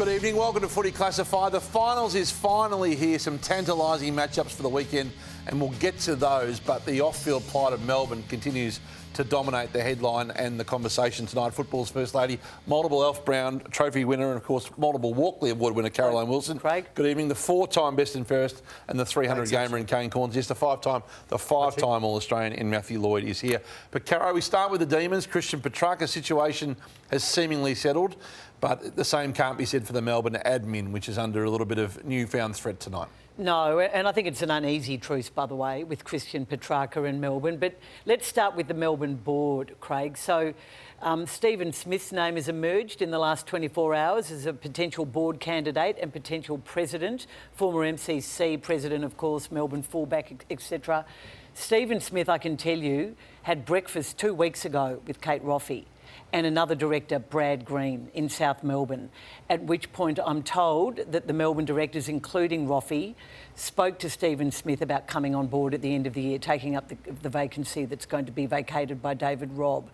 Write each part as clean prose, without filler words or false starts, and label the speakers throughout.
Speaker 1: Good evening. Welcome to Footy Classified. The finals is finally here. Some tantalising matchups for the weekend, and we'll get to those. But the off-field plight of Melbourne continues to dominate the headline and the conversation tonight. Football's First Lady, multiple Alf Brown Trophy winner, and of course multiple Walkley Award winner Caroline Wilson.
Speaker 2: Craig.
Speaker 1: Good evening. The four-time best and fairest and the 300 gamer in Kane Corns. Yes, the five-time All-Australian in Matthew Lloyd is here. But Caro, we start with the Demons. Christian Petrarca's situation has seemingly settled, but the same can't be said for the Melbourne admin, which is under a little bit of newfound threat tonight.
Speaker 2: No, and I think it's an uneasy truce, by the way, with Christian Petrarca in Melbourne. But let's start with the Melbourne board, Craig. So Stephen Smith's name has emerged in the last 24 hours as a potential board candidate and potential president, former MCC president, of course, Melbourne fullback, etc. Stephen Smith, I can tell you, had breakfast 2 weeks ago with Kate Roffey and another director, Brad Green, in South Melbourne, at which point I'm told that the Melbourne directors, including Roffey, spoke to Stephen Smith about coming on board at the end of the year, taking up the vacancy that's going to be vacated by David Robb.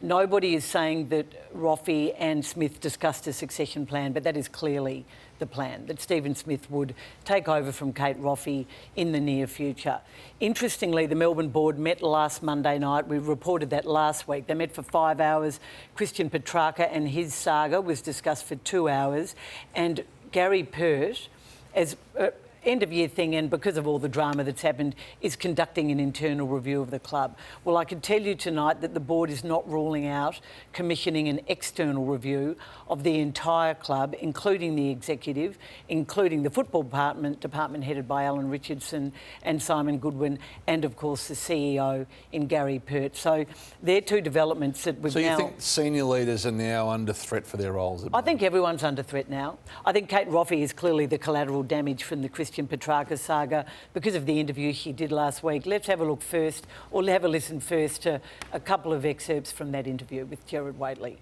Speaker 2: Nobody is saying that Roffey and Smith discussed a succession plan, but that is clearly the plan, that Stephen Smith would take over from Kate Roffey in the near future. Interestingly, the Melbourne board met last Monday night. We reported that last week. They met for 5 hours. Christian Petrarca and his saga was discussed for 2 hours. And Gary Pert, as end-of-year thing, and because of all the drama that's happened, is conducting an internal review of the club. Well, I can tell you tonight that the board is not ruling out commissioning an external review of the entire club, including the executive, including the football department headed by Alan Richardson and Simon Goodwin, and of course the CEO in Gary Pert. So they're two developments that we've now...
Speaker 1: So you think senior leaders are now under threat for their roles?
Speaker 2: I think everyone's under threat now. I think Kate Roffey is clearly the collateral damage from the Christian Petrarca saga because of the interview she did last week. Let's have a look first, or have a listen first to a couple of excerpts from that interview with Gerard Whateley.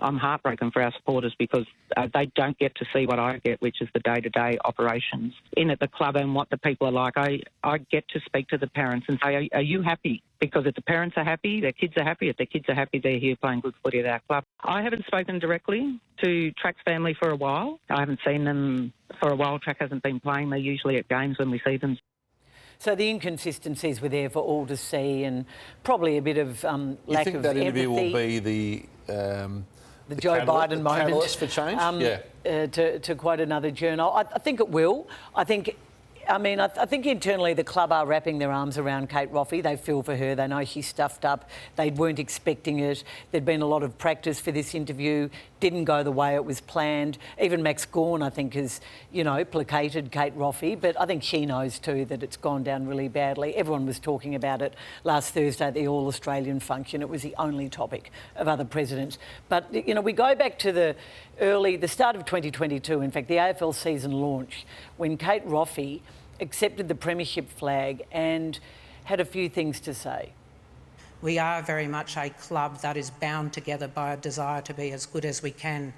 Speaker 3: I'm heartbroken for our supporters because they don't get to see what I get, which is the day-to-day operations in at the club and what the people are like. I get to speak to the parents and say, are you happy? Because if the parents are happy, their kids are happy. If their kids are happy, they're here playing good footy at our club. I haven't spoken directly to Track's family for a while. I haven't seen them for a while. Track hasn't been playing. They're usually at games when we see them.
Speaker 2: So the inconsistencies were there for all to see, and probably a bit of lack of empathy.
Speaker 1: You think that interview will be
Speaker 2: the Joe Biden moment.
Speaker 1: Catalyst for change?
Speaker 2: To quote another journal. I think it will. I think internally the club are wrapping their arms around Kate Roffey. They feel for her. They know she's stuffed up. They weren't expecting it. There'd been a lot of practice for this interview. Didn't go the way it was planned. Even Max Gawn, I think, has, placated Kate Roffey. But I think she knows too that it's gone down really badly. Everyone was talking about it last Thursday at the All-Australian function. It was the only topic of other presidents. But, we go back to the start of 2022, in fact, the AFL season launch, when Kate Roffey accepted the premiership flag and had a few things to say.
Speaker 4: We are very much a club that is bound together by a desire to be as good as we can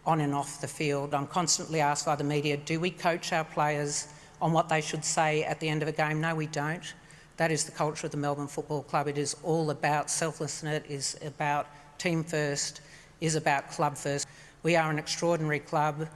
Speaker 4: on and off the field. I'm constantly asked by the media, do we coach our players on what they should say at the end of a game? No, we don't. That is the culture of the Melbourne Football Club. It is all about selflessness, it is about team first, is about club first. We are an extraordinary club.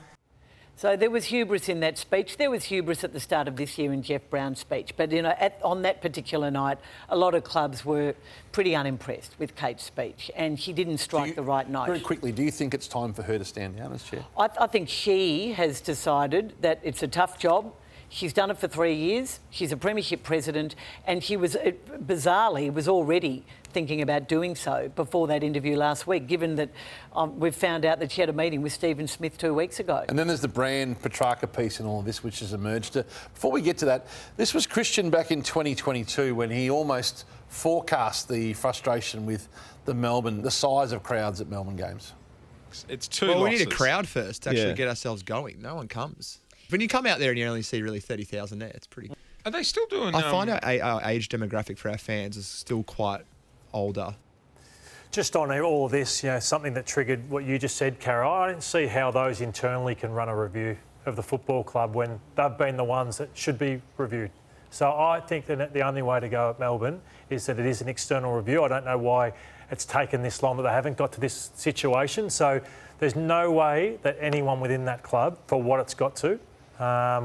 Speaker 2: So there was hubris in that speech. There was hubris at the start of this year in Jeff Brown's speech. But, on that particular night, a lot of clubs were pretty unimpressed with Kate's speech, and she didn't strike the right note.
Speaker 1: Very quickly, do you think it's time for her to stand down as chair?
Speaker 2: I think she has decided that it's a tough job. She's done it for 3 years. She's a premiership president, and she was, bizarrely, was already thinking about doing so before that interview last week, given that we've found out that she had a meeting with Stephen Smith 2 weeks ago.
Speaker 1: And then there's the brand Petrarca piece and all of this, which has emerged. Before we get to that, this was Christian back in 2022 when he almost forecast the frustration with the size of crowds at Melbourne games.
Speaker 5: It's two losses.
Speaker 6: We need a crowd first to actually get ourselves going. No one comes. When you come out there and you only see really 30,000 there, it's pretty...
Speaker 5: Are they still doing...
Speaker 6: I find our age demographic for our fans is still quite older.
Speaker 7: Just on all of this, something that triggered what you just said, Caro, I don't see how those internally can run a review of the football club when they've been the ones that should be reviewed. So I think that the only way to go at Melbourne is that it is an external review. I don't know why it's taken this long that they haven't got to this situation. So there's no way that anyone within that club, for what it's got to,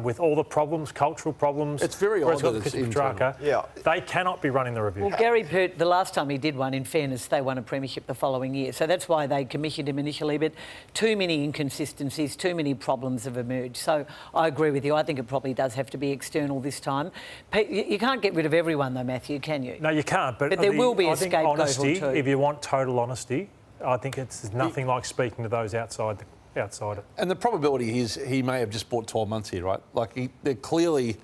Speaker 7: with all the problems, cultural problems.
Speaker 1: It's very odd that it's internal.
Speaker 7: Yeah. They cannot be running the review.
Speaker 2: Well, Gary Pert, the last time he did one, in fairness, they won a premiership the following year. So that's why they commissioned him initially. But too many inconsistencies, too many problems have emerged. So I agree with you. I think it probably does have to be external this time. You can't get rid of everyone, though, Matthew, can you?
Speaker 7: No, you can't. But
Speaker 2: there will be a scapegoat
Speaker 7: honesty,
Speaker 2: or two.
Speaker 7: if you want total honesty, I think it's nothing like speaking to those outside it.
Speaker 1: And the probability is he may have just bought 12 months here, right? Like, they're clearly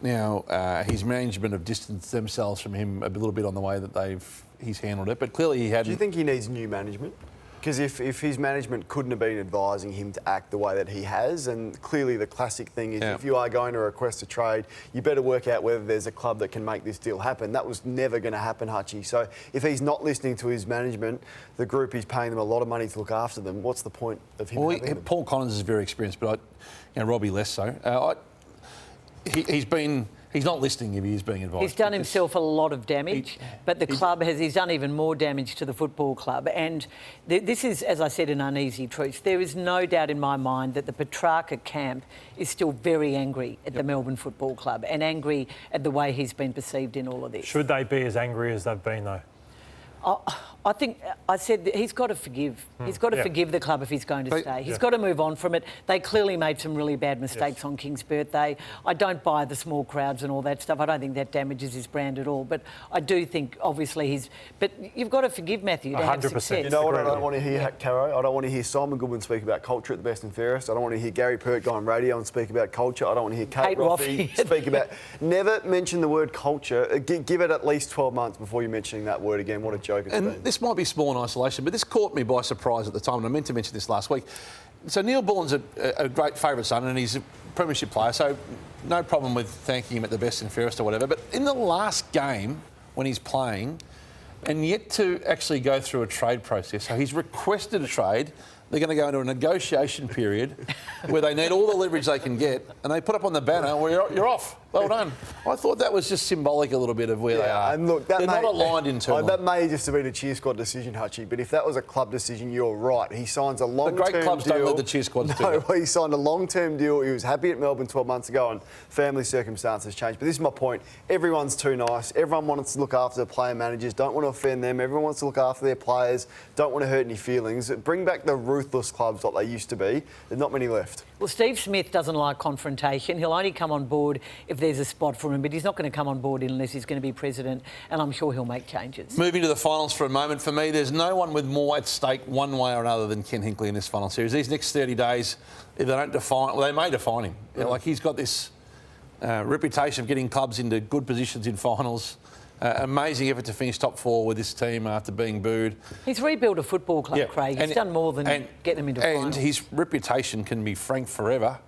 Speaker 1: now his management have distanced themselves from him a little bit on the way that he's handled it. But clearly he hadn't.
Speaker 8: Do you think he needs new management? Because if his management couldn't have been advising him to act the way that he has, and clearly the classic thing is if you are going to request a trade, you better work out whether there's a club that can make this deal happen. That was never going to happen, Hutchie. So if he's not listening to his management, the group is paying them a lot of money to look after them, what's the point of him having them?
Speaker 1: Paul Collins is very experienced, but Robbie less so. He's not listening if he is being advised.
Speaker 2: He's done himself a lot of damage, but the club he's done even more damage to the football club. And this is, as I said, an uneasy truth. There is no doubt in my mind that the Petrarca camp is still very angry at the Melbourne Football Club and angry at the way he's been perceived in all of this.
Speaker 7: Should they be as angry as they've been, though?
Speaker 2: I think I said that he's got to forgive. He's got to forgive the club if he's going to stay. He's got to move on from it. They clearly made some really bad mistakes on King's birthday. I don't buy the small crowds and all that stuff. I don't think that damages his brand at all. But I do think, obviously, But you've got to forgive Matthew to have success.
Speaker 8: You know what I don't want to hear, Caro? I don't want to hear Simon Goodwin speak about culture at the best and fairest. I don't want to hear Gary Pert go on radio and speak about culture. I don't want to hear Kate Roffey speak about... Never mention the word culture. Give it at least 12 months before you're mentioning that word again. What a joke it's been.
Speaker 1: This might be small in isolation, but this caught me by surprise at the time, and I meant to mention this last week. So Neil Bullen's a great favourite son, and he's a premiership player, so no problem with thanking him at the best and fairest or whatever. But in the last game, when he's playing, and yet to actually go through a trade process, so he's requested a trade. They're going to go into a negotiation period where they need all the leverage they can get, and they put up on the banner, well, you're off. Well done. I thought that was just symbolic a little bit of where they are.
Speaker 8: And look,
Speaker 1: they're not aligned internally.
Speaker 8: That may just have been a cheer squad decision, Hutchie, but if that was a club decision, you're right. He signs a long-term deal.
Speaker 1: The great clubs don't let the cheer squads do it.
Speaker 8: No, he signed a long-term deal. He was happy at Melbourne 12 months ago, and family circumstances changed. But this is my point. Everyone's too nice. Everyone wants to look after the player managers, don't want to offend them. Everyone wants to look after their players, don't want to hurt any feelings. Bring back the ruthless clubs like they used to be. There's not many left.
Speaker 2: Well, Steve Smith doesn't like confrontation. He'll only come on board if there's a spot for him, but he's not going to come on board unless he's going to be president, and I'm sure he'll make changes.
Speaker 1: Moving to the finals for a moment, for me, there's no one with more at stake one way or another than Ken Hinkley in this final series. These next 30 days, if they don't define... Well, they may define him. Like, he's got this reputation of getting clubs into good positions in finals. Amazing effort to finish top four with this team after being booed.
Speaker 2: He's rebuilt a football club, Craig. He's done more than get them into finals.
Speaker 1: And his reputation can be franked forever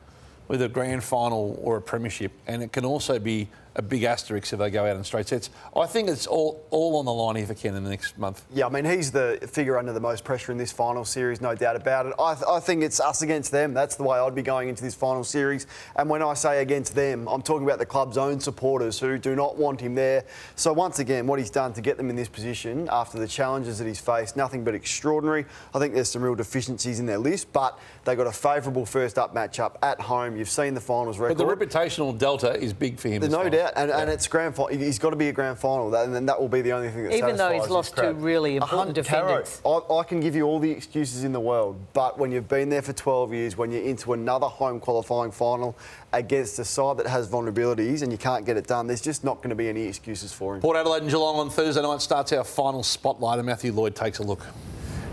Speaker 1: with a grand final or a premiership, and it can also be a big asterisk if they go out in straight sets. I think it's all on the line here for Ken in the next month.
Speaker 8: Yeah, I mean, he's the figure under the most pressure in this final series, no doubt about it. I think it's us against them. That's the way I'd be going into this final series. And when I say against them, I'm talking about the club's own supporters who do not want him there. So once again, what he's done to get them in this position after the challenges that he's faced, nothing but extraordinary. I think there's some real deficiencies in their list, but they got a favourable first up matchup at home. You've seen the finals record.
Speaker 1: But the reputational delta is big for him.
Speaker 8: There's no doubt. And it's grand final. He's got to be a grand final, and then that will be the only thing that
Speaker 2: even though he's
Speaker 8: satisfies
Speaker 2: lost two really important defenders.
Speaker 8: I can give you all the excuses in the world, but when you've been there for 12 years, when you're into another home qualifying final against a side that has vulnerabilities and you can't get it done, there's just not going to be any excuses for him.
Speaker 1: Port Adelaide and Geelong on Thursday night starts our final spotlight, and Matthew Lloyd takes a look.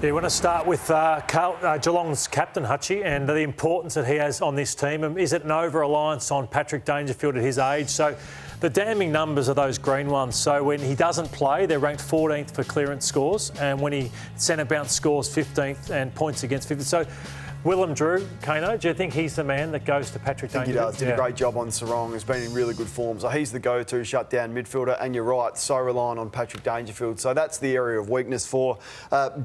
Speaker 7: Yeah, we want to start with Geelong's captain, Hutchie, and the importance that he has on this team. And is it an over-reliance on Patrick Dangerfield at his age? So the damning numbers are those green ones. So when he doesn't play, they're ranked 14th for clearance scores, and when he centre bounce scores 15th and points against 50th. So Willem Drew, Kano, do you think he's the man that goes to Patrick
Speaker 8: I think
Speaker 7: Dangerfield?
Speaker 8: he does. Did a great job on Sarong. Has been in really good form. So he's the go-to shut-down midfielder. And you're right, so reliant on Patrick Dangerfield. So that's the area of weakness for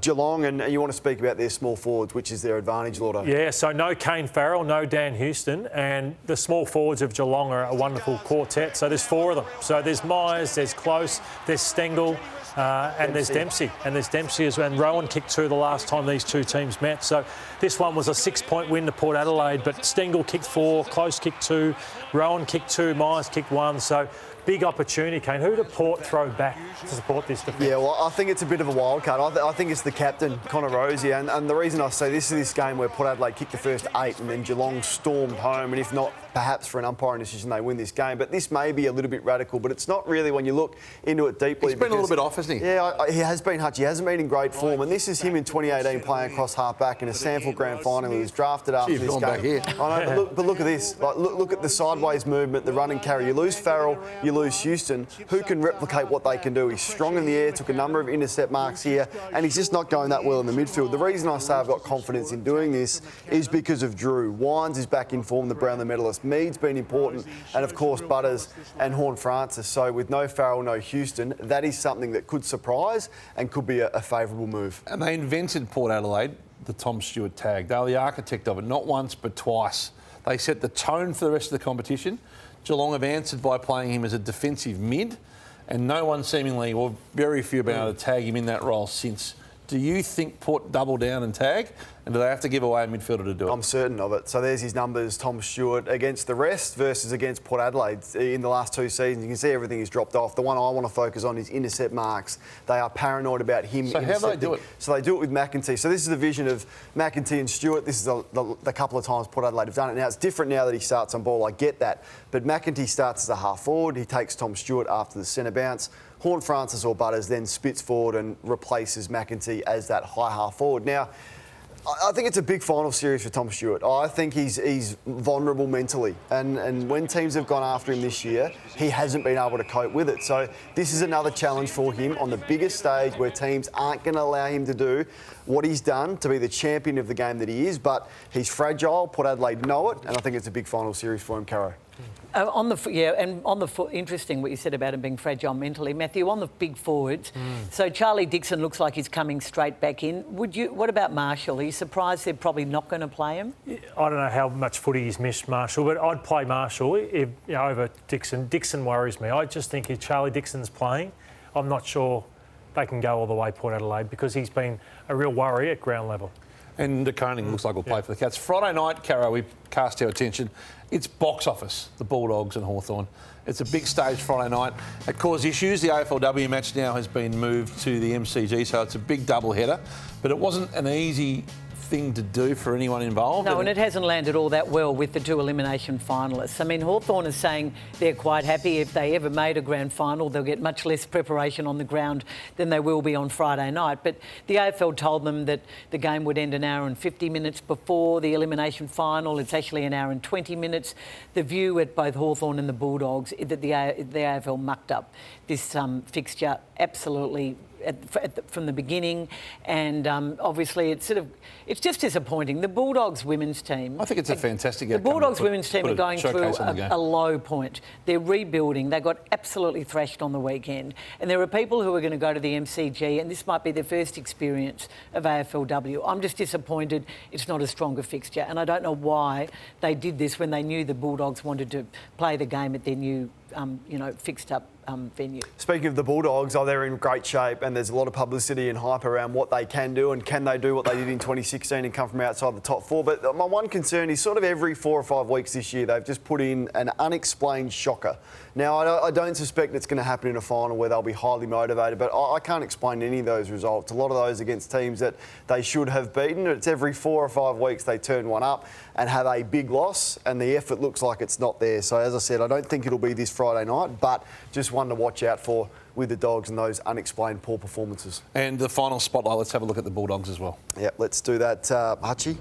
Speaker 8: Geelong. And you want to speak about their small forwards, which is their advantage, Lordo.
Speaker 7: Yeah, so no Kane Farrell, no Dan Houston. And the small forwards of Geelong are a wonderful quartet. So there's 4 of them. So there's Myers, there's Close, there's Stengel. And there's Dempsey. And there's Dempsey as well. And Rowan kicked 2 the last time these 2 teams met. So this one was a 6-point win to Port Adelaide, but Stengel kicked 4, Close kicked 2, Rowan kicked 2, Myers kicked 1. So big opportunity, Kane. Who did Port throw back to support this defence?
Speaker 8: Yeah, well, I think it's a bit of a wild card. I think it's the captain, Connor Rosie. And the reason I say this is this game where Port Adelaide kicked the first 8 and then Geelong stormed home. And if not, perhaps for an umpiring decision, they win this game. But this may be a little bit radical, but it's not really when you look into it deeply.
Speaker 1: He's been a little bit off, hasn't he?
Speaker 8: Yeah, he has been, Hutch. He hasn't been in great form. And this is him in 2018 playing across half-back in a Sanford Grand Final. He was drafted after this game.
Speaker 1: Back here.
Speaker 8: I know, but look at this. Like, look at the sideways movement, the run and carry. You lose Farrell, you lose Houston. Who can replicate what they can do? He's strong in the air, took a number of intercept marks here, and he's just not going that well in the midfield. The reason I say I've got confidence in doing this is because of Drew. Wines is back in form, the Brownlow medalist. Mead's been important, and of course Butters and Horne-Francis. So with no Farrell, no Houston, that is something that could surprise and could be a favourable move.
Speaker 1: And they invented Port Adelaide, the Tom Stewart tag. They were the architect of it, not once but twice. They set the tone for the rest of the competition. Geelong have answered by playing him as a defensive mid, and no one seemingly, or very few, have been able to tag him in that role since. Do you think Port double down and tag? And do they have to give away a midfielder to do it?
Speaker 8: I'm certain of it. So there's his numbers, Tom Stewart, against the rest versus against Port Adelaide in the last 2 seasons. You can see everything has dropped off. The one I want to focus on is intercept marks. They are paranoid about him
Speaker 1: intercepting. So how do they do it?
Speaker 8: So they do it with McEntee. So this is the vision of McEntee and Stewart. This is the couple of times Port Adelaide have done it. Now, it's different now that he starts on ball. I get that. But McEntee starts as a half forward. He takes Tom Stewart after the centre bounce. Horne-Francis or Butters then spits forward and replaces McEntee as that high half forward. Now, I think it's a big final series for Tom Stewart. I think he's vulnerable mentally. And when teams have gone after him this year, he hasn't been able to cope with it. So this is another challenge for him on the biggest stage where teams aren't going to allow him to do what he's done to be the champion of the game that he is. But he's fragile. Port Adelaide know it. And I think it's a big final series for him, Caro.
Speaker 2: Interesting what you said about him being fragile mentally, Matthew. On the big forwards, so Charlie Dixon looks like he's coming straight back in. What about Marshall? Are you surprised they're probably not going to play him?
Speaker 7: I don't know how much footy he's missed, Marshall, but I'd play Marshall over Dixon. Dixon worries me. I just think if Charlie Dixon's playing, I'm not sure they can go all the way Port Adelaide because he's been a real worry at ground level.
Speaker 1: And De Koning looks like we'll play for the Cats. Friday night, Caro, we cast our attention. It's box office, the Bulldogs and Hawthorn. It's a big stage Friday night. It caused issues. The AFLW match now has been moved to the MCG, so it's a big double header. But it wasn't an easy thing to do for anyone involved.
Speaker 2: No, and it hasn't landed all that well with the 2 elimination finalists. I mean, Hawthorn is saying they're quite happy if they ever made a grand final, they'll get much less preparation on the ground than they will be on Friday night. But the AFL told them that the game would end an hour and 50 minutes before the elimination final. It's actually an hour and 20 minutes. The view at both Hawthorn and the Bulldogs is that the AFL mucked up this fixture absolutely from the beginning, and obviously it's just disappointing. The Bulldogs women's team,
Speaker 1: I think it's a fantastic outcome.
Speaker 2: The Bulldogs women's team are going through a low point. They're rebuilding. They got absolutely thrashed on the weekend, and there are people who are going to go to the MCG, and this might be their first experience of AFLW. I'm just disappointed it's not a stronger fixture, and I don't know why they did this when they knew the Bulldogs wanted to play the game at their new, fixed up venue. Speaking
Speaker 8: of the Bulldogs, they're in great shape and there's a lot of publicity and hype around what they can do and can they do what they did in 2016 and come from outside the top 4. But my one concern is sort of every 4 or 5 weeks this year they've just put in an unexplained shocker. Now, I don't suspect it's going to happen in a final where they'll be highly motivated, but I can't explain any of those results. A lot of those against teams that they should have beaten. It's every 4 or 5 weeks they turn one up and have a big loss and the effort looks like it's not there. So, as I said, I don't think it'll be this Friday night, but just one to watch out for with the Dogs and those unexplained poor performances.
Speaker 1: And the final spotlight, let's have a look at the Bulldogs as well.
Speaker 8: Yeah, let's do that, Hutchie.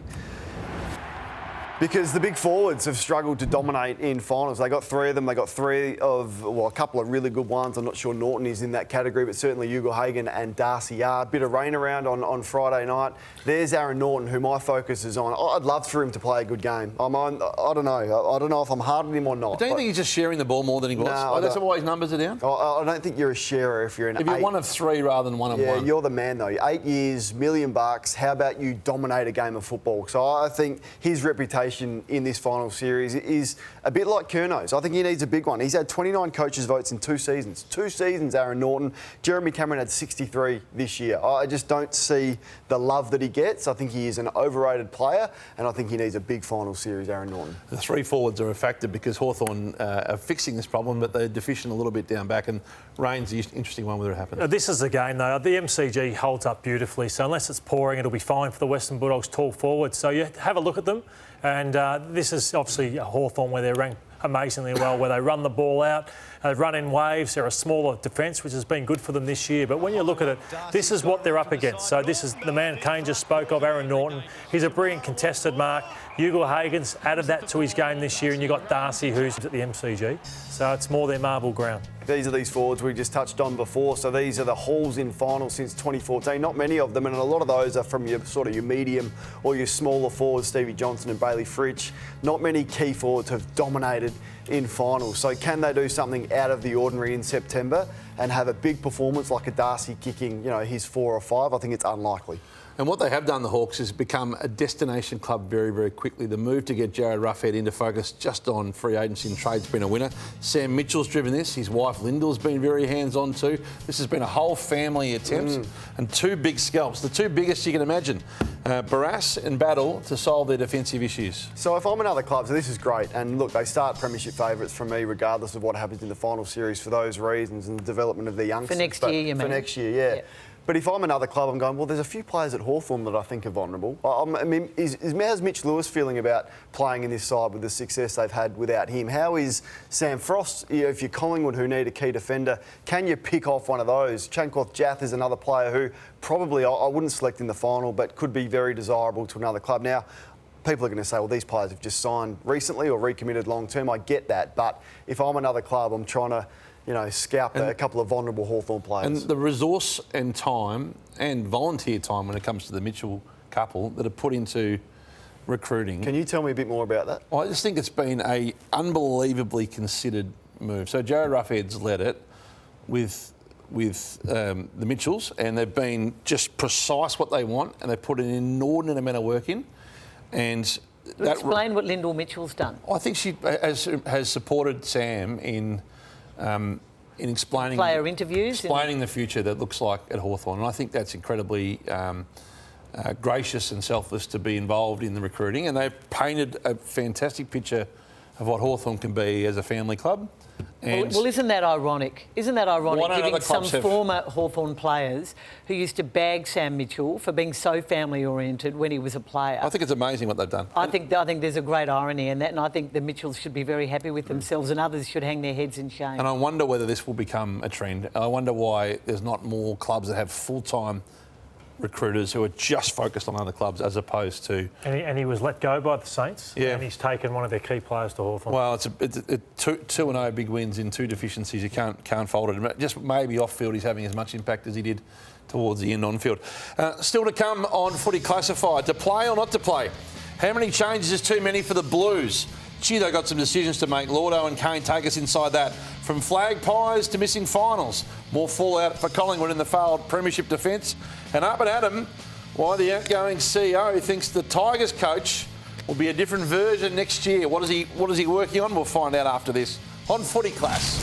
Speaker 8: because the big forwards have struggled to dominate in finals. They got three of them. They got a couple of really good ones. I'm not sure Norton is in that category, but certainly Ugle-Hagan and Darcy are. Bit of rain around on Friday night. There's Aaron Norton, who my focus is on. I'd love for him to play a good game. I don't know. I don't know if I'm hard on him or not.
Speaker 1: Don't you think he's just sharing the ball more than he was?
Speaker 8: No,
Speaker 1: That's why his numbers are down?
Speaker 8: I don't think you're a sharer if you're
Speaker 1: If you're 1 of 3 rather than 1 of 1.
Speaker 8: Yeah, you're the man though. 8 years, $1 million. How about you dominate a game of football? So I think his reputation in this final series is a bit like Curno's. I think he needs a big one. He's had 29 coaches' votes in 2 seasons. 2 seasons, Aaron Norton. Jeremy Cameron had 63 this year. I just don't see the love that he gets. I think he is an overrated player, and I think he needs a big final series, Aaron Norton.
Speaker 1: The 3 forwards are a factor because Hawthorn are fixing this problem, but they're deficient a little bit down back, and rain's the interesting one whether it happens.
Speaker 7: This is the game, though. The MCG holds up beautifully, so unless it's pouring, it'll be fine for the Western Bulldogs' tall forwards. So you have a look at them, and this is obviously a Hawthorn where they're ranked amazingly well, where they run the ball out, they run in waves. They're a smaller defence, which has been good for them this year. But when you look at it, this is what they're up against. So this is the man Kane just spoke of, Aaron Norton. He's a brilliant contested mark. Ugle-Hagan's added that to his game this year, and you've got Darcy, who's at the MCG. So it's more their marble ground.
Speaker 8: These are these forwards we just touched on before. So these are the hauls in finals since 2014. Not many of them, and a lot of those are from your medium or your smaller forwards, Stevie Johnson and Bailey Fritsch. Not many key forwards have dominated in finals. So can they do something out of the ordinary in September and have a big performance like a Darcy kicking, his 4 or 5? I think it's unlikely.
Speaker 1: And what they have done, the Hawks, is become a destination club very, very quickly. The move to get Jared Ruffhead into focus just on free agency and trade's been a winner. Sam Mitchell's driven this. His wife Lyndall's been very hands-on too. This has been a whole family attempt and 2 big scalps, the 2 biggest you can imagine. Barras and Battle to solve their defensive issues.
Speaker 8: So if I'm another club, so this is great. And look, they start premiership favourites from me regardless of what happens in the final series for those reasons and the development of the youngsters.
Speaker 2: For next year, you mean?
Speaker 8: For next year, yeah. Yep. But if I'm another club, I'm going, well, there's a few players at Hawthorn that I think are vulnerable. I mean, how's Mitch Lewis feeling about playing in this side with the success they've had without him? How is Sam Frost, if you're Collingwood who need a key defender, can you pick off one of those? Chankwath Jath is another player who probably I wouldn't select in the final, but could be very desirable to another club. Now, people are going to say, well, these players have just signed recently or recommitted long term. I get that. But if I'm another club, I'm trying to scalp a couple of vulnerable Hawthorn players.
Speaker 1: And the resource and time and volunteer time when it comes to the Mitchell couple that are put into recruiting.
Speaker 8: Can you tell me a bit more about that?
Speaker 1: I just think it's been a unbelievably considered move. So Jared Ruffhead's led it with the Mitchells, and they've been just precise what they want, and they've put an inordinate amount of work in. And
Speaker 2: explain what Lyndall Mitchell's done.
Speaker 1: I think she has supported Sam in explaining
Speaker 2: player interviews,
Speaker 1: explaining the future that looks like at Hawthorn, and I think that's incredibly gracious and selfless to be involved in the recruiting. And they've painted a fantastic picture of what Hawthorn can be as a family club. And
Speaker 2: well, isn't that ironic? Isn't that ironic, giving some former Hawthorn players who used to bag Sam Mitchell for being so family-oriented when he was a player?
Speaker 1: I think it's amazing what they've done.
Speaker 2: I think there's a great irony in that, and I think the Mitchells should be very happy with themselves, and others should hang their heads in shame.
Speaker 1: And I wonder whether this will become a trend. I wonder why there's not more clubs that have full-time recruiters who are just focused on other clubs as opposed to...
Speaker 7: And he was let go by the Saints, and he's taken one of their key players to Hawthorn.
Speaker 1: Well, it's 2-0 big wins in 2 deficiencies. You can't fault it. Just maybe off-field he's having as much impact as he did towards the end on-field. Still to come on Footy Classified. To play or not to play? How many changes is too many for the Blues? Gee, they've got some decisions to make. Lordo and Kane take us inside that. From flag pies to missing finals. More fallout for Collingwood in the failed premiership defence. And up and at 'em, why the outgoing CEO thinks the Tigers coach will be a different version next year. What is he working on? We'll find out after this on Footy Class.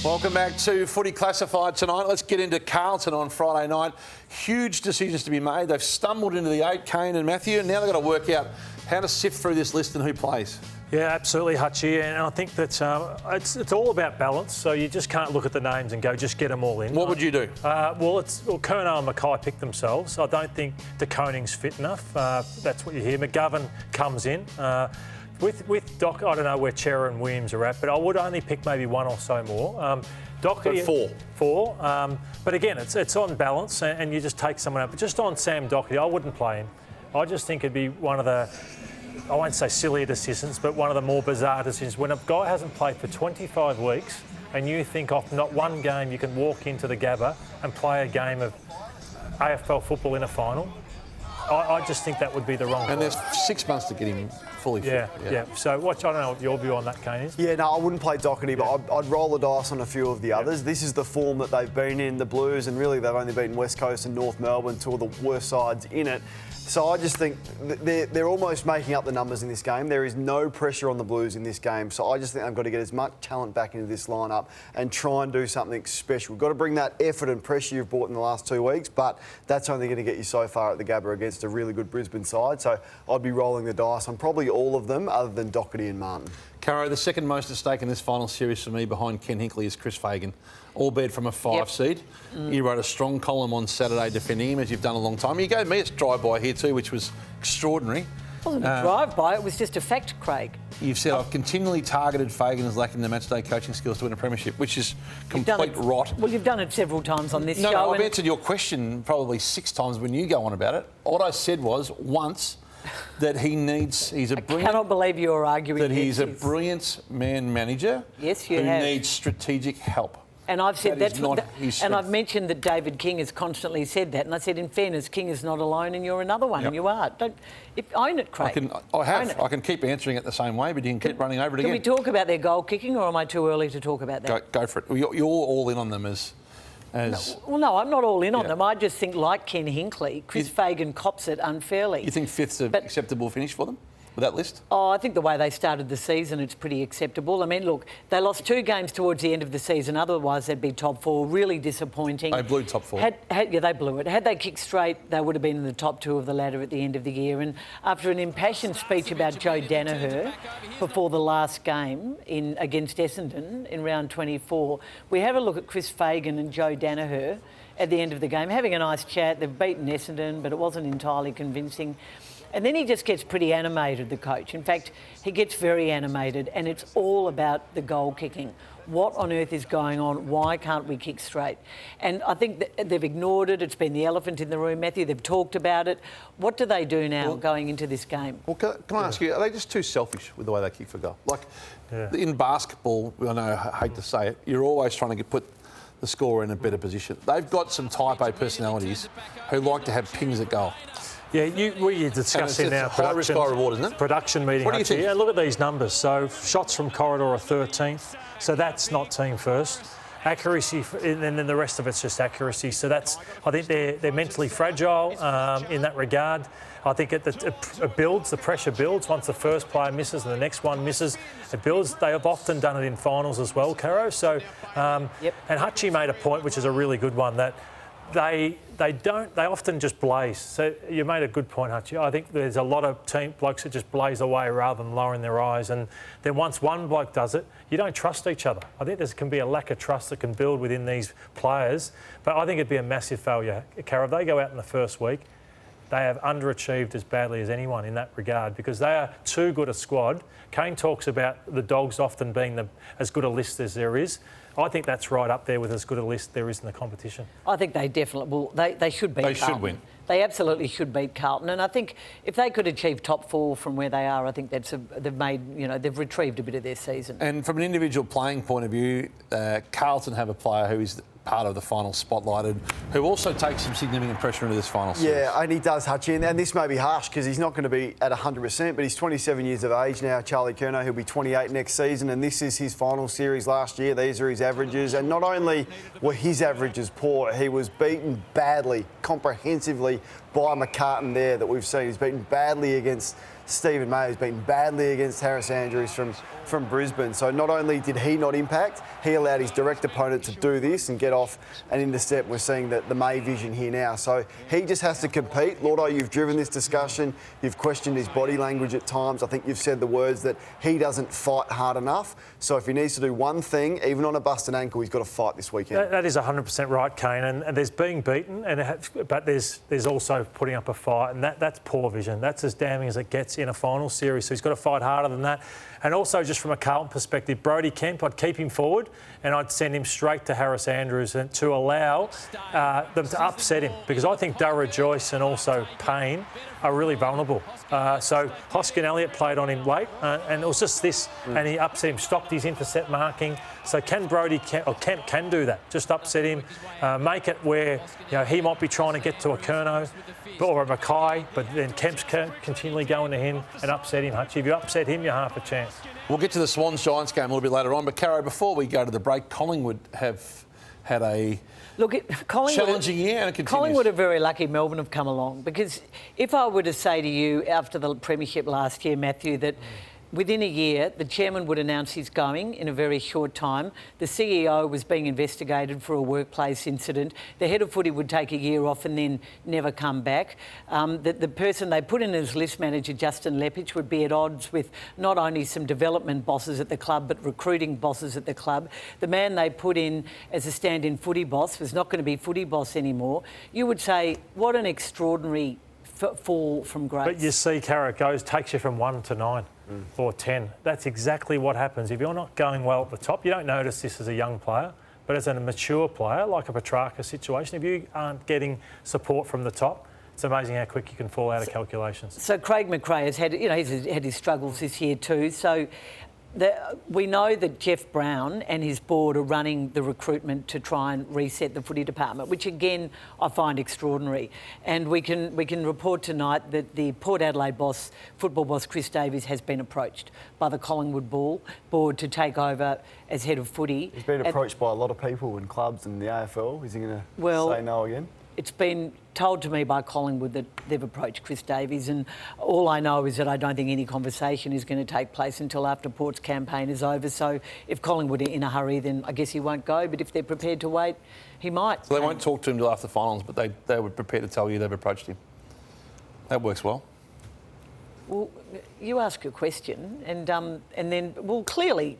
Speaker 1: Welcome back to Footy Classified tonight. Let's get into Carlton on Friday night. Huge decisions to be made. They've stumbled into the 8, Kane and Matthew, and now they've got to work out how to sift through this list and who plays.
Speaker 7: Yeah, absolutely, Hutchie. And I think that it's all about balance. So you just can't look at the names and go, just get them all in.
Speaker 1: What would you do?
Speaker 7: Curnow and Mackay picked themselves. I don't think De Koning's fit enough. That's what you hear. McGovern comes in. With Doc, I don't know where Chera and Williams are at, but I would only pick maybe one or so more. Doherty,
Speaker 1: So 4.
Speaker 7: 4. But again, it's on balance, and you just take someone out. But just on Sam Doherty, I wouldn't play him. I just think it'd be one of the, I won't say sillier decisions, but one of the more bizarre decisions. When a guy hasn't played for 25 weeks and you think off not one game you can walk into the Gabba and play a game of AFL football in a final, I just think that would be the wrong
Speaker 1: And
Speaker 7: call.
Speaker 1: there's 6 months to get him fully fit.
Speaker 7: Yeah. So I don't know what your view on that, Kane, is.
Speaker 8: Yeah, no, I wouldn't play Doherty, but I'd roll the dice on a few of the others. This is the form that they've been in, the Blues, and really they've only beaten West Coast and North Melbourne, two of the worst sides in it. So I just think they're almost making up the numbers in this game. There is no pressure on the Blues in this game. So I just think they've got to get as much talent back into this lineup and try and do something special. We've got to bring that effort and pressure you've brought in the last 2 weeks, but that's only going to get you so far at the Gabba against a really good Brisbane side. So I'd be rolling the dice on probably all of them other than Doherty and Martin.
Speaker 1: Caro, the second most at stake in this final series for me behind Ken Hinkley is Chris Fagan, albeit from a 5 seed. You wrote a strong column on Saturday defending him, as you've done a long time. You gave me a drive-by here too, which was extraordinary.
Speaker 2: It wasn't a drive-by, it was just a fact, Craig.
Speaker 1: You've said, I've continually targeted Fagan as lacking the matchday coaching skills to win a premiership, which is complete rot.
Speaker 2: Well, you've done it several times on this show.
Speaker 1: No, I've answered your question probably 6 times when you go on about it. What I said was, once, that he's a brilliant...
Speaker 2: I cannot believe you're arguing
Speaker 1: that he's a brilliant man manager
Speaker 2: yes, you
Speaker 1: who
Speaker 2: have.
Speaker 1: needs strategic help.
Speaker 2: And I've said
Speaker 1: that's not his strength.
Speaker 2: and I've mentioned that David King has constantly said that. And I said, in fairness, King is not alone, and you're another one.
Speaker 1: Yep.
Speaker 2: You are. Own it, Craig.
Speaker 1: I can keep answering it the same way, but you can keep running over it again.
Speaker 2: Can we talk about their goal kicking, or am I too early to talk about that?
Speaker 1: Go for it. You're all in on them as.
Speaker 2: No, I'm not all in on them. I just think, like Ken Hinkley, Chris Fagan cops it unfairly.
Speaker 1: You think 5th's an acceptable finish for them with that list?
Speaker 2: Oh, I think the way they started the season, it's pretty acceptable. I mean, look, they lost 2 games towards the end of the season. Otherwise, they'd be top 4. Really disappointing.
Speaker 1: They blew top 4.
Speaker 2: Yeah, they blew it. Had they kicked straight, they would have been in the top 2 of the ladder at the end of the year. And after an impassioned speech about Joe Danaher before the last game against Essendon in round 24, we have a look at Chris Fagan and Joe Danaher at the end of the game, having a nice chat. They've beaten Essendon, but it wasn't entirely convincing. And then he just gets pretty animated, the coach. In fact, he gets very animated, and it's all about the goal kicking. What on earth is going on? Why can't we kick straight? And I think that they've ignored it. It's been the elephant in the room, Matthew. They've talked about it. What do they do now going into this game?
Speaker 1: Well, can I ask you, are they just too selfish with the way they kick for goal? Like, in basketball, I know, I hate to say it, you're always trying to put the scorer in a better position. They've got some type A personalities who like to have pings at goal.
Speaker 7: Yeah, we're discussing now
Speaker 1: high risk, high reward, isn't it?
Speaker 7: Production meeting.
Speaker 1: What do you think?
Speaker 7: Yeah, look at these numbers. So shots from corridor are 13th. So that's not team first. Accuracy, and then the rest of it's just accuracy. So I think they're mentally fragile in that regard. I think it builds, the pressure builds once the first player misses and the next one misses. It builds. They have often done it in finals as well, Caro. So, and Hutchie made a point, which is a really good one, that they often just blaze. So you made a good point, Hutchie. I think there's a lot of team blokes that just blaze away rather than lowering their eyes. And then once one bloke does it, you don't trust each other. I think there can be a lack of trust that can build within these players. But I think it'd be a massive failure. Caro, if they go out in the first week, they have underachieved as badly as anyone in that regard because they are too good a squad. Kane talks about the Dogs often being as good a list as there is. I think that's right up there with as good a list there is in the competition. I think they definitely will. They should beat Carlton. They should win. They absolutely should beat Carlton. And I think if they could achieve top 4 from where they are, I think they've retrieved a bit of their season. And from an individual playing point of view, Carlton have a player who is part of the final spotlighted, who also takes some significant pressure into this final series. Yeah, and he does, Hutchie, and this may be harsh because he's not going to be at 100%, but he's 27 years of age now, Charlie Curnow. He'll be 28 next season, and this is his final series last year. These are his averages, and not only were his averages poor, he was beaten badly, comprehensively by McCartan there that we've seen. He's beaten badly against Stephen May, who's beaten badly against Harris Andrews from Brisbane. So not only did he not impact, he allowed his direct opponent to do this and get off and intercept. We're seeing the May vision here now. So he just has to compete. Lordo, you've driven this discussion. You've questioned his body language at times. I think you've said the words that he doesn't fight hard enough. So if he needs to do one thing, even on a busted ankle, he's got to fight this weekend. That is 100% right, Kane. And there's being beaten, but there's also putting up a fight, and that's poor vision. That's as damning as it gets. gets in a final series. So he's got to fight harder than that. And also, just from a Carlton perspective, Brodie Kemp, I'd keep him forward and I'd send him straight to Harris Andrews and to allow them to upset him, because I think Darragh Joyce and also Payne are really vulnerable. So Hoskin Elliott played on him late, and it was just this, and he upset him, stopped his intercept marking. So can Kemp can do that? Just upset him, make it where he might be trying to get to a Curnow or a Mackay, but then Kemp's continually going to him and upset him, Hutch. If you upset him, you're half a chance.
Speaker 1: We'll get to the Swans-Giants game a little bit later on, but Caro, before we go to the break, Collingwood have had a challenging year, and it continues.
Speaker 2: Collingwood are very lucky Melbourne have come along, because if I were to say to you after the premiership last year, Matthew, that within a year the chairman would announce he's going in a very short time, the CEO was being investigated for a workplace incident, the head of footy would take a year off and then never come back, the person they put in as list manager, Justin Lepich, would be at odds with not only some development bosses at the club but recruiting bosses at the club. The man they put in as a stand-in footy boss was not going to be footy boss anymore. You would say, what an extraordinary fall from grace.
Speaker 7: But you see, Caro, it takes you from 1 to 9 or 10. That's exactly what happens. If you're not going well at the top, you don't notice this as a young player, but as a mature player, like a Petrarca situation, if you aren't getting support from the top, it's amazing how quick you can fall out of calculations.
Speaker 2: So Craig McRae has had, he's had his struggles this year too. So we know that Jeff Brown and his board are running the recruitment to try and reset the footy department, which again I find extraordinary. And we can report tonight that the Port Adelaide football boss Chris Davies has been approached by the Collingwood board to take over as head of footy.
Speaker 8: He's been approached by a lot of people and clubs in the AFL. Is he going to say no again?
Speaker 2: It's been told to me by Collingwood that they've approached Chris Davies, and all I know is that I don't think any conversation is going to take place until after Port's campaign is over. So if Collingwood are in a hurry, then I guess he won't go, but if they're prepared to wait, he might.
Speaker 1: So they won't talk to him till after the finals, but they were prepared to tell you they've approached him. That works well.
Speaker 2: Well, you ask a question, and then, clearly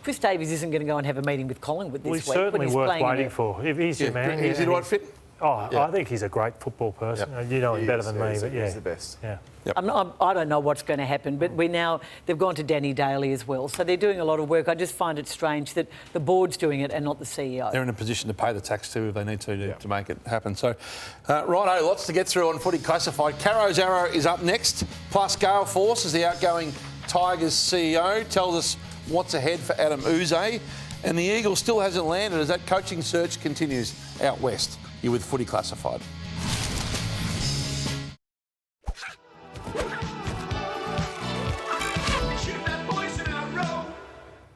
Speaker 2: Chris Davies isn't going to go and have a meeting with Collingwood this week.
Speaker 7: He's certainly worth waiting for. If he's your man.
Speaker 1: Is he the right fit?
Speaker 7: Oh, yeah. I think he's a great football person. Yep. You know him better than me, but yeah.
Speaker 8: He's the best.
Speaker 7: Yeah.
Speaker 1: Yep.
Speaker 2: I don't know what's going to happen, but they've gone to Danny Daly as well. So they're doing a lot of work. I just find it strange that the board's doing it and not the CEO.
Speaker 1: They're in a position to pay the tax too if they need to make it happen. So, righto, lots to get through on Footy Classified. Caro's Arrow is up next, plus Gale Force, as the outgoing Tigers CEO, tells us what's ahead for Adam Uze. And the Eagle still hasn't landed as that coaching search continues out west. You're with Footy Classified.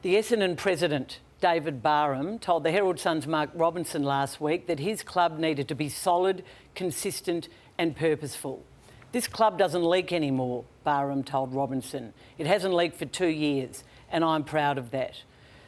Speaker 2: The Essendon president, David Barham, told the Herald Sun's Mark Robinson last week that his club needed to be solid, consistent and purposeful. This club doesn't leak anymore, Barham told Robinson. It hasn't leaked for 2 years, and I'm proud of that.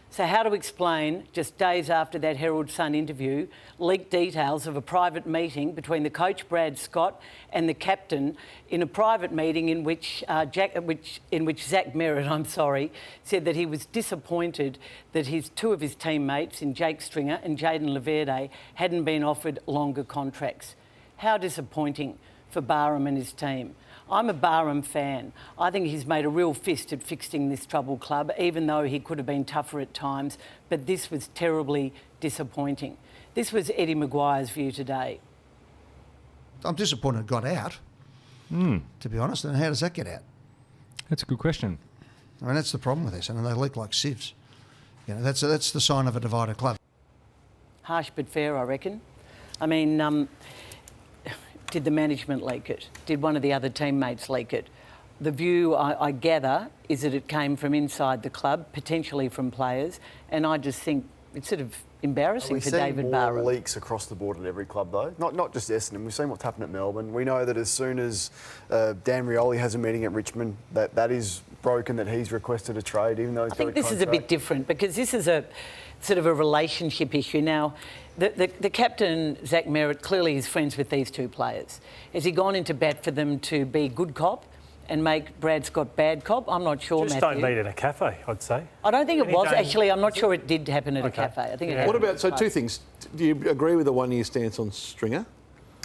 Speaker 2: So how to explain, just days after that Herald Sun interview, leaked details of a private meeting between the coach Brad Scott and the captain in a private meeting in which Zach Merritt, said that he was disappointed that two of his teammates in Jake Stringer and Jayden Laverde hadn't been offered longer contracts. How disappointing for Barham and his team. I'm a Barham fan. I think he's made a real fist at fixing this troubled club, even though he could have been tougher at times, but this was terribly disappointing. This was Eddie Maguire's view today.
Speaker 9: I'm disappointed it got out, to be honest. And how does that get out?
Speaker 10: That's a good question.
Speaker 9: I mean, that's the problem with this, and they leak like sieves. That's the sign of a divided club.
Speaker 2: Harsh but fair, I reckon. I mean, did the management leak it? Did one of the other teammates leak it? The view, I gather, is that it came from inside the club, potentially from players, and I just think it's sort of embarrassing for David Barham.
Speaker 8: We've seen more leaks across the board at every club, though. Not just Essendon. We've seen what's happened at Melbourne. We know that as soon as Dan Rioli has a meeting at Richmond, that is broken, that he's requested a trade, even though he's got a contract.
Speaker 2: I think this is a bit different because this is a sort of a relationship issue. Now, the captain, Zach Merritt, clearly is friends with these two players. Has he gone into bat for them to be good cop and make Brad Scott bad cop? I'm not sure,
Speaker 7: Just
Speaker 2: Matthew.
Speaker 7: don't meet in a cafe, I'd say.
Speaker 2: I don't think it was. Actually, I'm not sure it did happen at a cafe. I think it happened.
Speaker 1: What about, so two things. Do you agree with the 1 year stance on Stringer?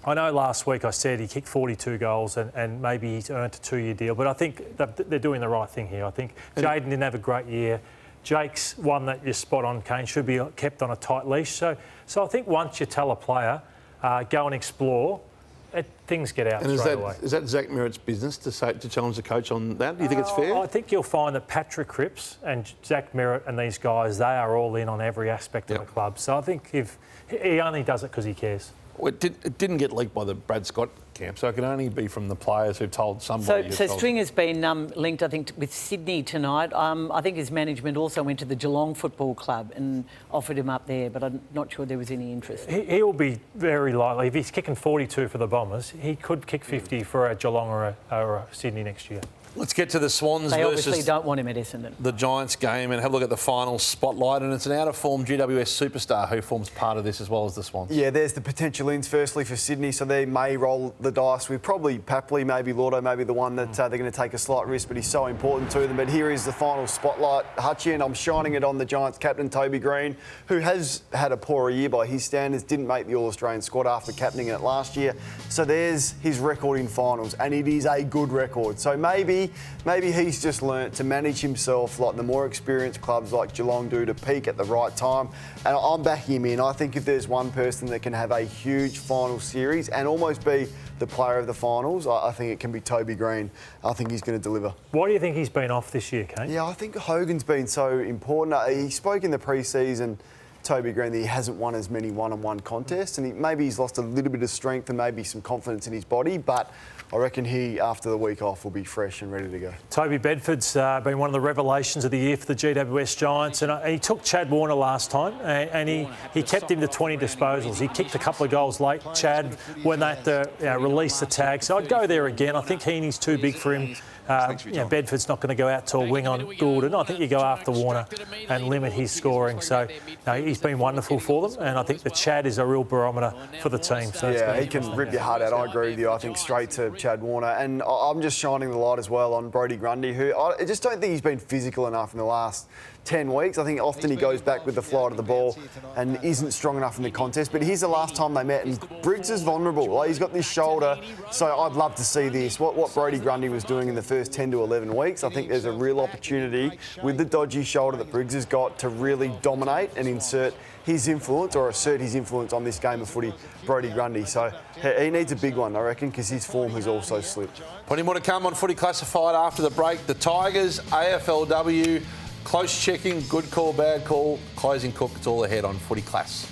Speaker 7: I know last week I said he kicked 42 goals and maybe he's earned a 2-year deal, but I think they're doing the right thing here. I think Jaden didn't have a great year. Jake's one that you're spot on, Kane, should be kept on a tight leash. So I think once you tell a player, go and explore, things get out straight away.
Speaker 1: Is that Zach Merritt's business to challenge the coach on that? Do you think it's fair?
Speaker 7: I think you'll find that Patrick Cripps and Zach Merritt and these guys, they are all in on every aspect of the club. So I think if he only does it because he cares.
Speaker 1: Well, it didn't get leaked by the Brad Scott camp, so it can only be from the players who've told somebody.
Speaker 2: So Stringer's been linked, I think, with Sydney tonight. I think his management also went to the Geelong Football Club and offered him up there, but I'm not sure there was any interest.
Speaker 7: He will be very likely, if he's kicking 42 for the Bombers, he could kick 50 for a Geelong or a Sydney next year.
Speaker 1: Let's get to the Swans
Speaker 2: They
Speaker 1: versus
Speaker 2: obviously don't want him at Essendon.
Speaker 1: The Giants game and have a look at the final spotlight. And it's an out-of-form GWS superstar who forms part of this as well as the Swans.
Speaker 8: Yeah, there's the potential ins firstly for Sydney, so they may roll the dice with probably Papley, maybe Lordo, maybe the one that they're going to take a slight risk, but he's so important to them. But here is the final spotlight, Hutchie, and I'm shining it on the Giants captain, Toby Green, who has had a poorer year by his standards, didn't make the All-Australian squad after captaining it last year. So there's his record in finals, and it is a good record. So maybe he's just learnt to manage himself like the more experienced clubs like Geelong do, to peak at the right time. And I'm backing him in. I think if there's one person that can have a huge final series and almost be the player of the finals, I think it can be Toby Green. I think he's going to deliver.
Speaker 7: Why do you think he's been off this year, Kane?
Speaker 8: Yeah, I think Hogan's been so important. He spoke in the pre-season, Toby Green, that he hasn't won as many one-on-one contests, and maybe he's lost a little bit of strength and maybe some confidence in his body, but I reckon he, after the week off, will be fresh and ready to go.
Speaker 7: Toby Bedford's been one of the revelations of the year for the GWS Giants, and he took Chad Warner last time, and he kept him to 20 disposals. He kicked a couple of goals late, Chad, when they had to release the tag. So I'd go there again. I think Heaney's too big for him. Bedford's not going to go out to a wing on Goulden. I think you go after Warner and limit his scoring. So he's been wonderful for them, and I think the Chad is a real barometer for the team. So
Speaker 8: yeah, he can rip your heart out. I agree with you. I think straight to Chad Warner. And I'm just shining the light as well on Brodie Grundy, who I just don't think he's been physical enough in the last 10 weeks. I think often he goes back with the flight of the ball and isn't strong enough in the contest. But here's the last time they met, and Briggs is vulnerable. Like, he's got this shoulder, so I'd love to see this. What Brodie Grundy was doing in the first 10 to 11 weeks, I think there's a real opportunity with the dodgy shoulder that Briggs has got to really dominate and insert his influence or assert his influence on this game of footy, Brodie Grundy. So he needs a big one, I reckon, because his form has also slipped.
Speaker 1: Plenty more to come on Footy Classified after the break. The Tigers, AFLW, close checking, good call, bad call, closing cook. It's all ahead on Footy Class.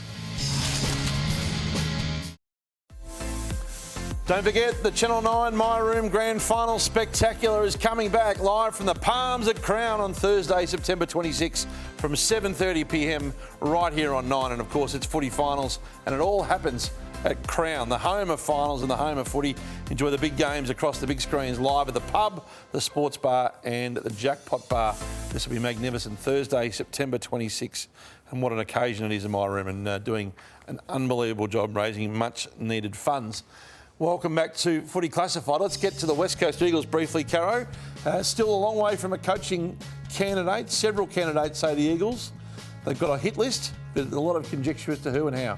Speaker 1: Don't forget, the Channel 9 My Room Grand Final Spectacular is coming back live from the Palms at Crown on Thursday, September 26, from 7:30pm right here on 9. And of course, it's footy finals, and it all happens at Crown, the home of finals and the home of footy. Enjoy the big games across the big screens live at the pub, the sports bar and the Jackpot Bar. This will be magnificent. Thursday, September 26. And what an occasion it is in My Room, and doing an unbelievable job raising much needed funds. Welcome back to Footy Classified. Let's get to the West Coast Eagles briefly, Caro. Still a long way from a coaching candidate. Several candidates say the Eagles. They've got a hit list, but a lot of conjecture as to who and how.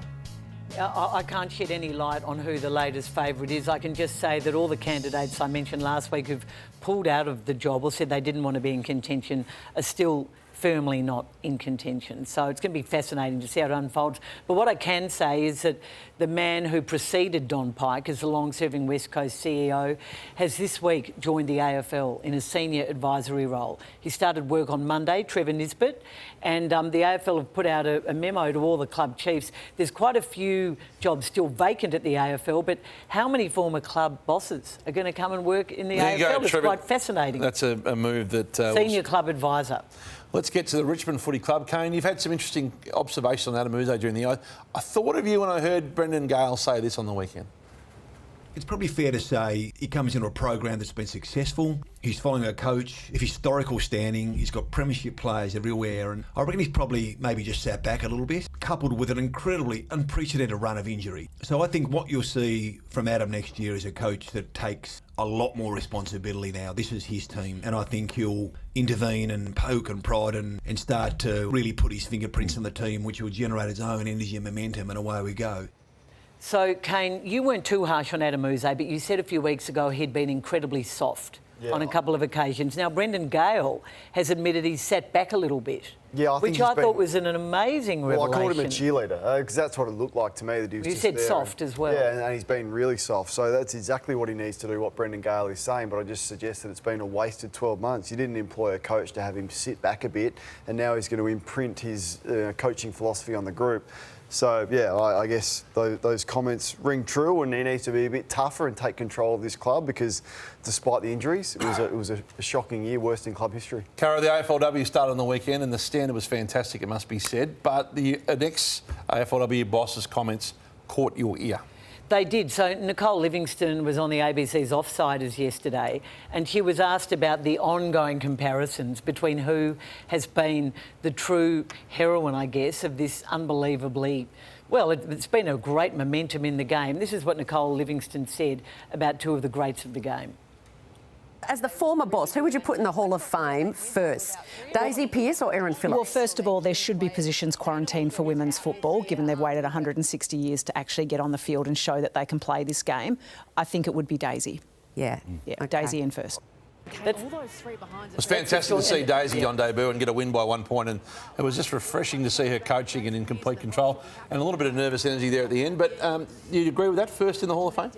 Speaker 2: I can't shed any light on who the latest favourite is. I can just say that all the candidates I mentioned last week who've pulled out of the job or said they didn't want to be in contention are still firmly not in contention. So it's going to be fascinating to see how it unfolds. But what I can say is that the man who preceded Don Pike as the long-serving West Coast CEO has this week joined the AFL in a senior advisory role. He started work on Monday, Trevor Nisbet, and the AFL have put out a memo to all the club chiefs. There's quite a few jobs still vacant at the AFL, but how many former club bosses are going to come and work in the AFL? It's quite fascinating.
Speaker 1: That's a move that...
Speaker 2: Senior club advisor.
Speaker 1: Let's get to the Richmond Footy Club. Kane, you've had some interesting observations on Adam Uze during the oath. I thought of you when I heard Brendan Gale say this on the weekend.
Speaker 11: It's probably fair to say he comes into a program that's been successful. He's following a coach of historical standing. He's got premiership players everywhere. And I reckon he's probably maybe just sat back a little bit, coupled with an incredibly unprecedented run of injury. So I think what you'll see from Adam next year is a coach that takes a lot more responsibility now. This is his team. And I think he'll intervene and poke and prod and start to really put his fingerprints on the team, which will generate its own energy and momentum, and away we go.
Speaker 2: So, Kane, you weren't too harsh on Adamuse, but you said a few weeks ago he'd been incredibly soft on a couple of occasions. Now, Brendan Gale has admitted he's sat back a little bit.
Speaker 8: Yeah, I think
Speaker 2: which I thought was an amazing revelation.
Speaker 8: Well, I called him a cheerleader because that's what it looked like to me. That he was
Speaker 2: you
Speaker 8: just
Speaker 2: said
Speaker 8: there
Speaker 2: soft as well.
Speaker 8: Yeah, and he's been really soft. So that's exactly what he needs to do, what Brendan Gale is saying. But I just suggest that it's been a wasted 12 months. You didn't employ a coach to have him sit back a bit, and now he's going to imprint his coaching philosophy on the group. So, yeah, I guess those comments ring true, and he needs to be a bit tougher and take control of this club because despite the injuries, it was a shocking year, worst in club history.
Speaker 1: Cara, the AFLW started on the weekend and the standard was fantastic, it must be said, but the ex-AFLW boss's comments caught your ear.
Speaker 2: They did. So Nicole Livingstone was on the ABC's Offsiders yesterday, and she was asked about the ongoing comparisons between who has been the true heroine, I guess, of this unbelievably... Well, it's been a great momentum in the game. This is what Nicole Livingstone said about two of the greats of the game.
Speaker 12: As the former boss, who would you put in the Hall of Fame first? Daisy Pearce or Erin Phillips?
Speaker 13: Well, first of all, there should be positions quarantined for women's football, given they've waited 160 years to actually get on the field and show that they can play this game. I think it would be Daisy.
Speaker 12: Yeah.
Speaker 13: Okay. Daisy in first.
Speaker 1: It was fantastic to see Daisy on debut and get a win by 1 point, and it was just refreshing to see her coaching and in complete control, and a little bit of nervous energy there at the end. But do you agree with that, first in the Hall of Fame?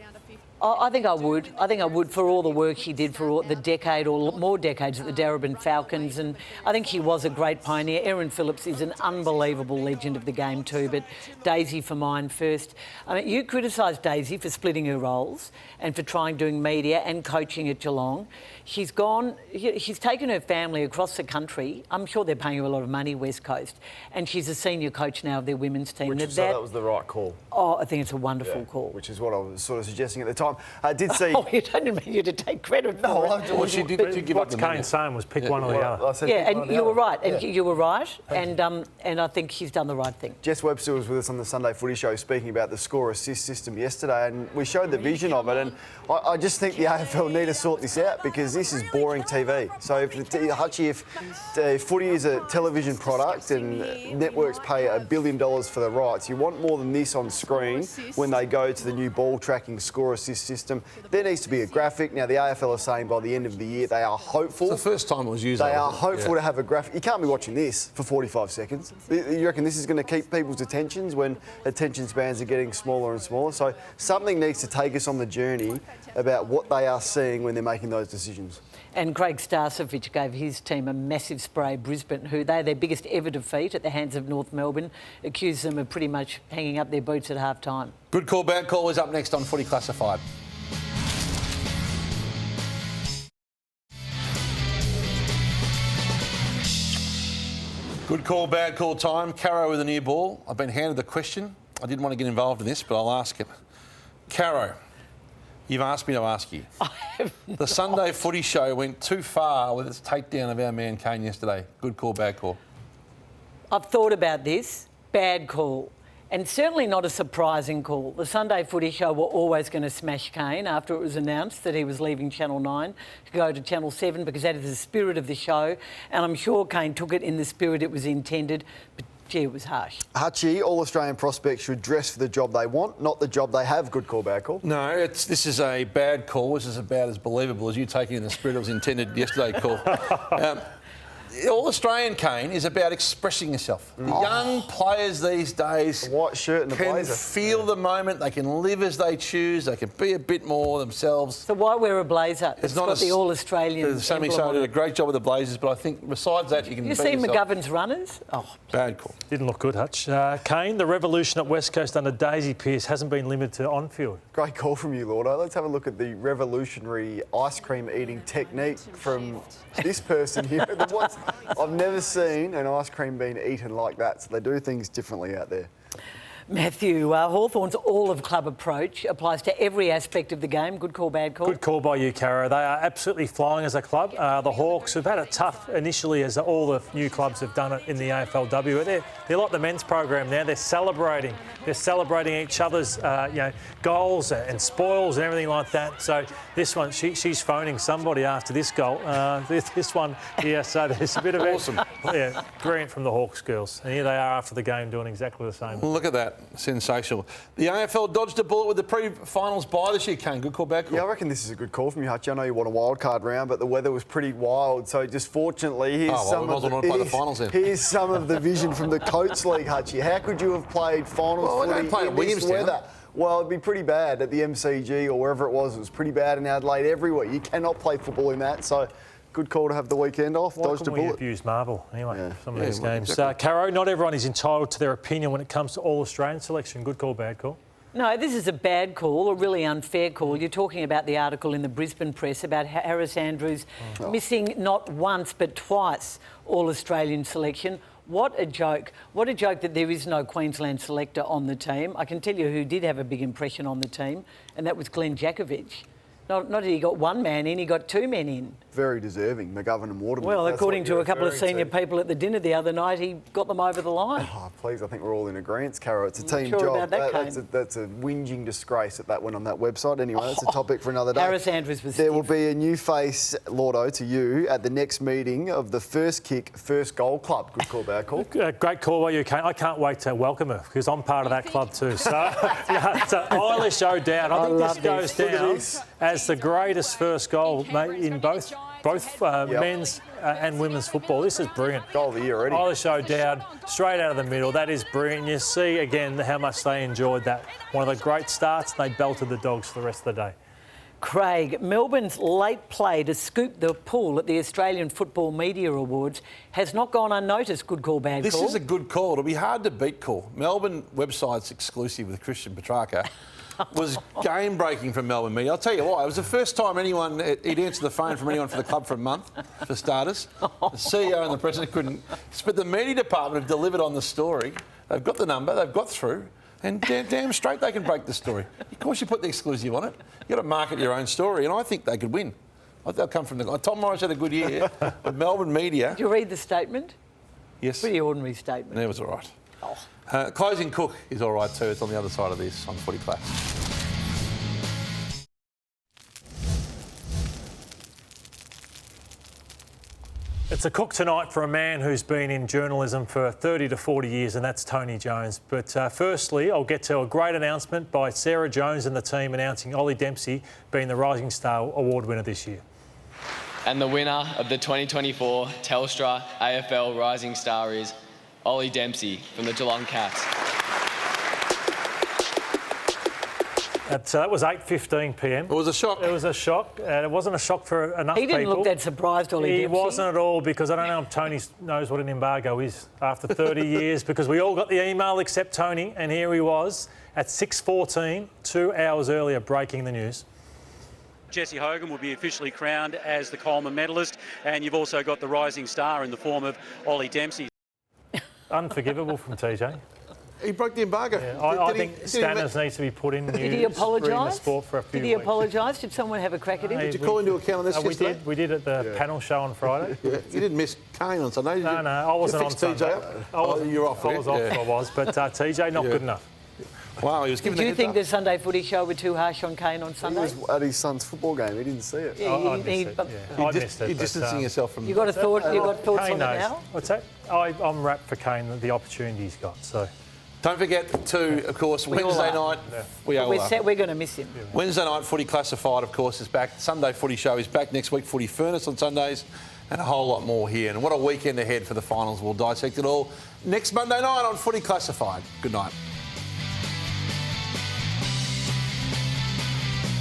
Speaker 2: I think I would. I think I would for all the work he did for the decade or more decades at the Darebin Falcons, and I think he was a great pioneer. Erin Phillips is an unbelievable legend of the game too, but Daisy for mine first. I mean, you criticised Daisy for splitting her roles and for doing media and coaching at Geelong. She's taken her family across the country. I'm sure they're paying her a lot of money, West Coast, and she's a senior coach now of their women's team.
Speaker 8: So that was the right call.
Speaker 2: Oh, I think it's a wonderful call.
Speaker 8: Which is what I was sort of suggesting at the time. I did see...
Speaker 2: Oh, you don't mean you to take credit for it.
Speaker 1: Well, she did give up the money.
Speaker 7: Kane's saying was pick one or the other.
Speaker 2: And you were right. And you were right. And I think she's done the right thing.
Speaker 8: Jess Webster was with us on the Sunday Footy Show speaking about the score-assist system yesterday, and we showed the vision of it. And I just think the AFL need to sort this out because this is boring TV. So if footy is a television product and networks pay $1 billion for the rights, you want more than this on screen when they go to the new ball tracking score-assist system. There needs to be a graphic. Now, the AFL are saying by the end of the year they are hopeful.
Speaker 1: It's the first time it was used.
Speaker 8: They are hopeful to have a graphic. You can't be watching this for 45 seconds. You reckon this is going to keep people's attentions when attention spans are getting smaller and smaller? So something needs to take us on the journey about what they are seeing when they're making those decisions.
Speaker 2: And Craig Starcevich gave his team a massive spray. Brisbane, who their biggest ever defeat at the hands of North Melbourne, accused them of pretty much hanging up their boots at half-time. Good call, bad call is up next on Footy Classified. Good call, bad call time. Caro with a new ball. I've been handed the question. I didn't want to get involved in this, but I'll ask it. Caro, you've asked me to ask you. The Sunday Footy Show went too far with its takedown of our man Kane yesterday. Good call, bad call? I've thought about this. Bad call. And certainly not a surprising call. The Sunday Footy Show were always going to smash Kane after it was announced that he was leaving Channel 9 to go to Channel 7 because that is the spirit of the show. And I'm sure Kane took it in the spirit it was intended. But gee, it was harsh. Hutchie, all Australian prospects should dress for the job they want, not the job they have. Good call, bad call? No, this is a bad call. This is about as believable as you taking in the spirit it was intended yesterday call. All Australian, Kane, is about expressing yourself. Young players these days white shirt and can feel the moment. They can live as they choose. They can be a bit more themselves. So why wear a blazer? It's not the All Australian. Sammy Sow did a great job with the Blazers, but I think besides that, you can. You see McGovern's runners? Oh, bad call. Didn't look good, Hutch. Kane, the revolution at West Coast under Daisy Pearce hasn't been limited to on-field. Great call from you, Lordo. Let's have a look at the revolutionary ice cream eating technique from this person here. I've never seen an ice cream being eaten like that, so they do things differently out there. Matthew, Hawthorn's all-of-club approach applies to every aspect of the game. Good call, bad call? Good call by you, Caro. They are absolutely flying as a club. The Hawks have had it tough initially, as all the new clubs have done it in the AFLW. They're like the men's program now. They're celebrating. They're celebrating each other's goals and spoils and everything like that. So this one, she's phoning somebody after this goal. This one, yeah, so there's a bit of awesome. Brilliant from the Hawks girls. And here they are after the game doing exactly the same. Look at that.
Speaker 1: Sensational. The AFL dodged a bullet with the pre-finals bye this year, Kane. Good call, bad call.
Speaker 8: Yeah, I reckon this is a good call from you, Hutch. I know you want a wild card round, but the weather was pretty wild. So just fortunately, here's some of the vision from the Coates League, Hutchie. How could you have played finals footy in this weather? Well, it'd be pretty bad at the MCG or wherever it was. It was pretty bad in Adelaide everywhere. You cannot play football in that. So good call to have the weekend off.
Speaker 7: Why
Speaker 8: Dodged a bullet.
Speaker 7: We abuse marble anyway, some of these games. Exactly. Caro, not everyone is entitled to their opinion when it comes to All-Australian selection. Good call, bad call?
Speaker 2: No, this is a bad call, a really unfair call. You're talking about the article in the Brisbane Press about Harris Andrews missing not once but twice All-Australian selection. What a joke. What a joke that there is no Queensland selector on the team. I can tell you who did have a big impression on the team, and that was Glenn Jakovic. Not that he got one man in, he got two men in.
Speaker 8: Very deserving, McGovern and Waterman.
Speaker 2: Well, according to a couple of senior people at the dinner the other night, he got them over the line.
Speaker 8: Oh, please, I think we're all in agreement, Caro. It's a team
Speaker 2: sure
Speaker 8: job.
Speaker 2: About that,
Speaker 8: that's a whinging disgrace that went on that website. Anyway, that's a topic for another day.
Speaker 2: Harris Andrews was
Speaker 8: There will be a new face, Lordo, to you at the next meeting of the First Kick, First Goal Club. Good call, bad call.
Speaker 7: Great call by you, Kane. I can't wait to welcome her because I'm part of that club too. So, so Eilish O'Dowd. I think this goes down as the greatest first goal in both men's and women's football. This is brilliant.
Speaker 8: Goal of the year already.
Speaker 7: Eilish O'Dowd, straight out of the middle. That is brilliant. You see again how much they enjoyed that. One of the great starts. They belted the Dogs for the rest of the day.
Speaker 2: Craig, Melbourne's late play to scoop the pool at the Australian Football Media Awards has not gone unnoticed. Good call, bad call.
Speaker 1: This is a good call. It'll be hard to beat call. Melbourne website's exclusive with Christian Petrarca was game-breaking from Melbourne Media. I'll tell you why. It was the first time he'd answered the phone from anyone for the club for a month, for starters. The CEO and the president couldn't. But the media department have delivered on the story. They've got the number, they've got through, and damn straight they can break the story. Of course you put the exclusive on it. You've got to market your own story, and I think they could win. They'll come from the... Tom Morris had a good year, but Melbourne Media...
Speaker 2: Did you read the statement?
Speaker 1: Yes.
Speaker 2: Pretty ordinary statement.
Speaker 1: It was all right. Closing Cook is all right too. It's on the other side of this on Footy Class.
Speaker 7: It's a cook tonight for a man who's been in journalism for 30 to 40 years, and that's Tony Jones. But firstly, I'll get to a great announcement by Sarah Jones and the team announcing Ollie Dempsey being the Rising Star Award winner this year.
Speaker 14: And the winner of the 2024 Telstra AFL Rising Star is Ollie Dempsey from the Geelong Cats.
Speaker 7: That was 8:15 p.m.
Speaker 1: It was a shock.
Speaker 7: It was a shock. It wasn't a shock for enough people.
Speaker 2: He didn't look that surprised, Ollie Dempsey.
Speaker 7: He wasn't at all, because I don't know if Tony knows what an embargo is after 30 years, because we all got the email except Tony, and here he was at 6:14, 2 hours earlier, breaking the news.
Speaker 15: Jesse Hogan will be officially crowned as the Coleman medalist, and you've also got the Rising Star in the form of Ollie Dempsey.
Speaker 7: Unforgivable from TJ.
Speaker 1: He broke the embargo.
Speaker 7: Yeah, I think Stanners needs to be put in.
Speaker 2: Did he apologise?
Speaker 7: Did
Speaker 2: he apologise? Did someone have a crack at him?
Speaker 1: Did you call into account on this yesterday?
Speaker 7: We did at the panel show on Friday.
Speaker 1: You didn't miss Kane on Sunday, did you?
Speaker 7: No, I wasn't on Sunday.
Speaker 1: You're off.
Speaker 7: I was off, I was. But TJ, not good enough.
Speaker 1: Wow, he was giving.
Speaker 2: Did you think the Sunday Footy show were too harsh on Kane on Sunday?
Speaker 8: He was at his son's football game. He didn't see it.
Speaker 2: Yeah,
Speaker 7: I missed it.
Speaker 1: You're distancing yourself from...
Speaker 2: You got a thought? You got thoughts
Speaker 7: Kane
Speaker 2: on
Speaker 7: knows.
Speaker 2: it now?
Speaker 7: What's that? I'm wrapped for Kane, the opportunity he's got. So.
Speaker 1: Don't forget to, of course, Wednesday night.
Speaker 2: We're going to miss him.
Speaker 1: Yeah. Wednesday night, Footy Classified, of course, is back. Sunday Footy Show is back next week. Footy Furnace on Sundays, and a whole lot more here. And what a weekend ahead for the finals. We'll dissect it all next Monday night on Footy Classified. Good night.